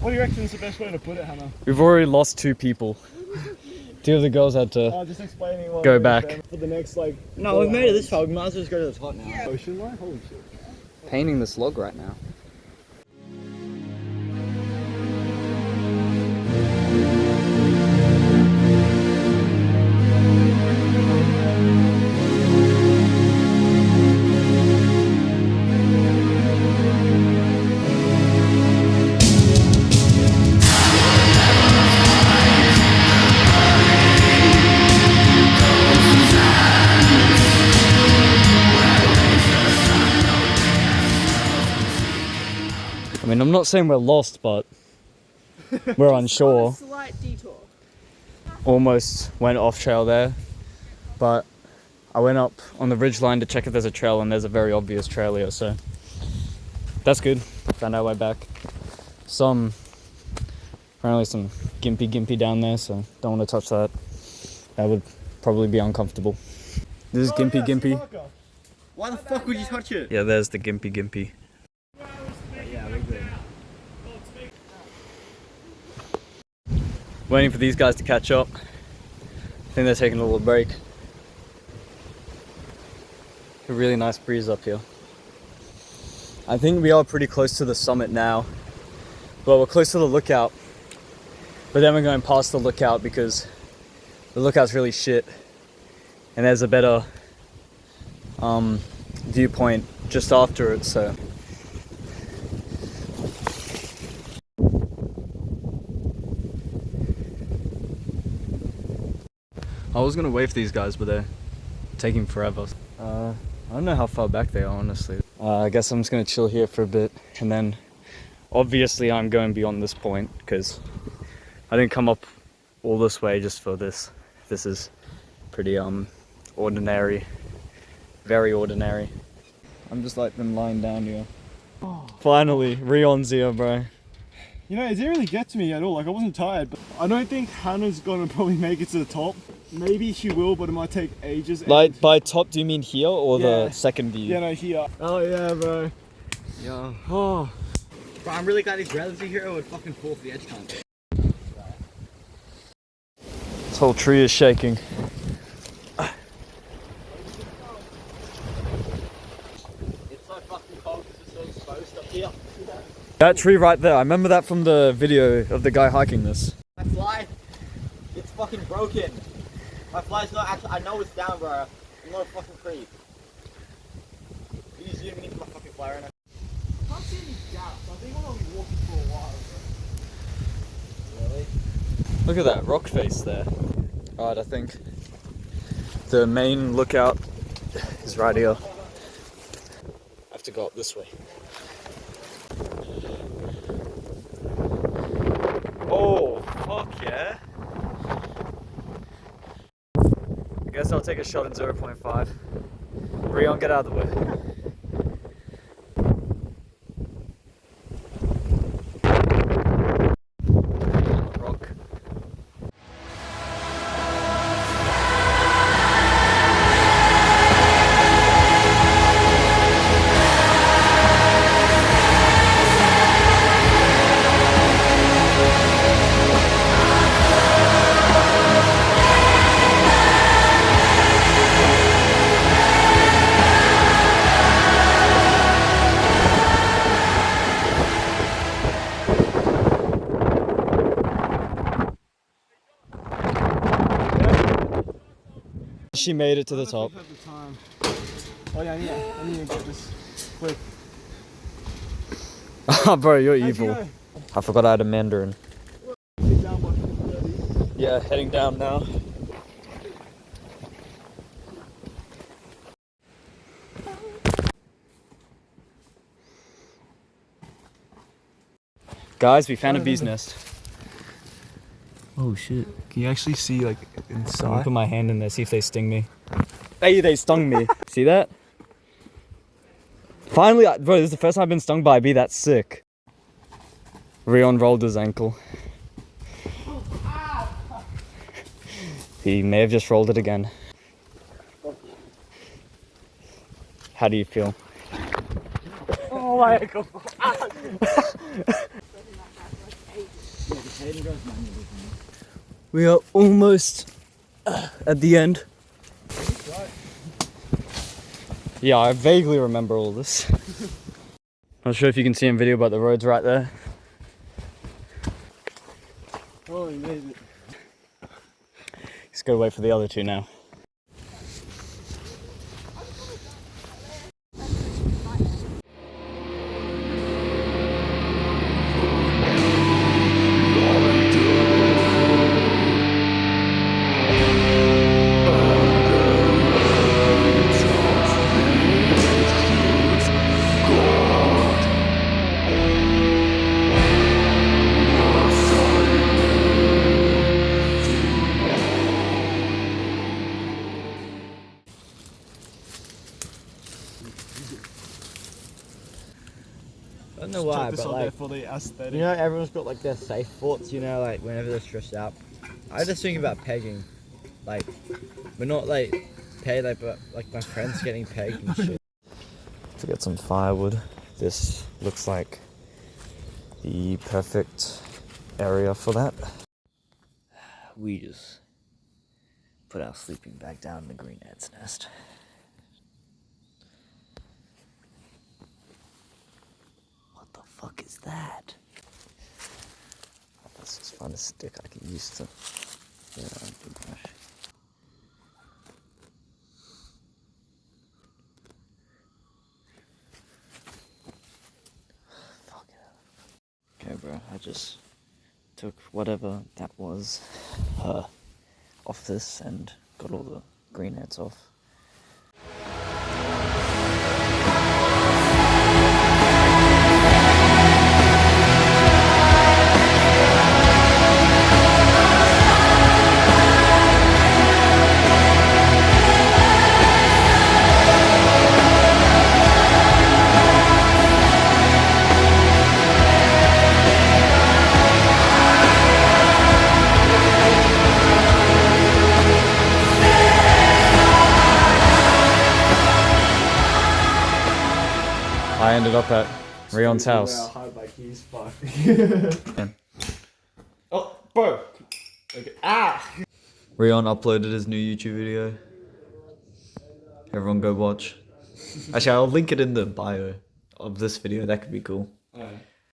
What do you reckon is the best way to put it, Hannah? We've already lost 2 people. 2 of the girls had to just explaining what go back. For the next, like... No, we've made it this far. We might as well just go to the top now. Ocean line? Holy shit. Painting this log right now. I mean, I'm not saying we're lost, but we're unsure. Slight detour. Almost went off trail there, but I went up on the ridgeline to check if there's a trail, and there's a very obvious trail here, so that's good. Found our way back. Apparently some gimpy down there, so don't want to touch that. That would probably be uncomfortable. This is gimpy. Why the fuck would you touch it? Yeah, there's the gimpy. Yeah, we're good. Waiting for these guys to catch up. I think they're taking a little break. A really nice breeze up here. I think we are pretty close to the summit now. Well, we're close to the lookout. But then we're going past the lookout because the lookout's really shit. And there's a better viewpoint just after it, so. I was gonna wave these guys, but they're taking forever. I don't know how far back they are, honestly. I guess I'm just gonna chill here for a bit, and then obviously I'm going beyond this point because I didn't come up all this way just for this. This is pretty ordinary, very ordinary. I'm just like them lying down here. Oh. Finally, Reon's here, bro. You know, it didn't really get to me at all. Like, I wasn't tired, but I don't think Hannah's gonna probably make it to the top. Maybe she will, but it might take ages. Like, by top, do you mean here or Yeah. the second view? Yeah, no, here. Oh, yeah, bro. Yeah. Oh. Bro, I'm really glad these railings are here. I would fucking fall off the edge cunt. This whole tree is shaking. It's so fucking cold because it's so exposed up here. That tree right there, I remember that from the video of the guy hiking this. My fly, it's fucking broken. My fly's not actually, I know it's down, bro. I'm not a fucking creep. You zoom into my fucking fly right now. I can't see any gaps. I think I'm gonna be walking for a while, bro. Really? Look at that rock face there. Alright, I think the main lookout is right here. I have to go up this way. Oh, fuck yeah. I guess I'll take a shot in 0.5. Reon, get out of the way. Rock. She made it to the top. Oh yeah, I need to get this quick. Oh, bro, you're evil. I forgot I had a Mandarin. Yeah, heading down now. Guys, we found a bee's nest. Oh shit. Can you actually see like I'm gonna inside? put my hand in there, see if they sting me. Hey, they stung me. See that? Finally, bro, this is the first time I've been stung by a bee. That's sick. Reon rolled his ankle. He may have just rolled it again. How do you feel? Oh my god. We are almost at the end. Yeah, I vaguely remember all this. Not sure if you can see in video, but the road's right there. Oh, you made it. Just gotta wait for the other two now. I don't know why, Chuck this but on there like, for the aesthetic. you know, everyone's got like their safe thoughts, you know, like whenever they're stressed out. I just think about pegging. Like, we're not like paid, like, but like my friends getting pegged and shit. To get some firewood. This looks like the perfect area for that. We just put our sleeping bag down in the green ant's nest. What the fuck is that? Let's just find a stick I can use to get around the brush. Fuck it. Okay, bro, I just took whatever that was off this and got all the green ants off. I ended up at Reon's house. Oh, bro. Okay. Ah. Reon uploaded his new YouTube video. Everyone go watch. Actually, I'll link it in the bio of this video. That could be cool. Alright.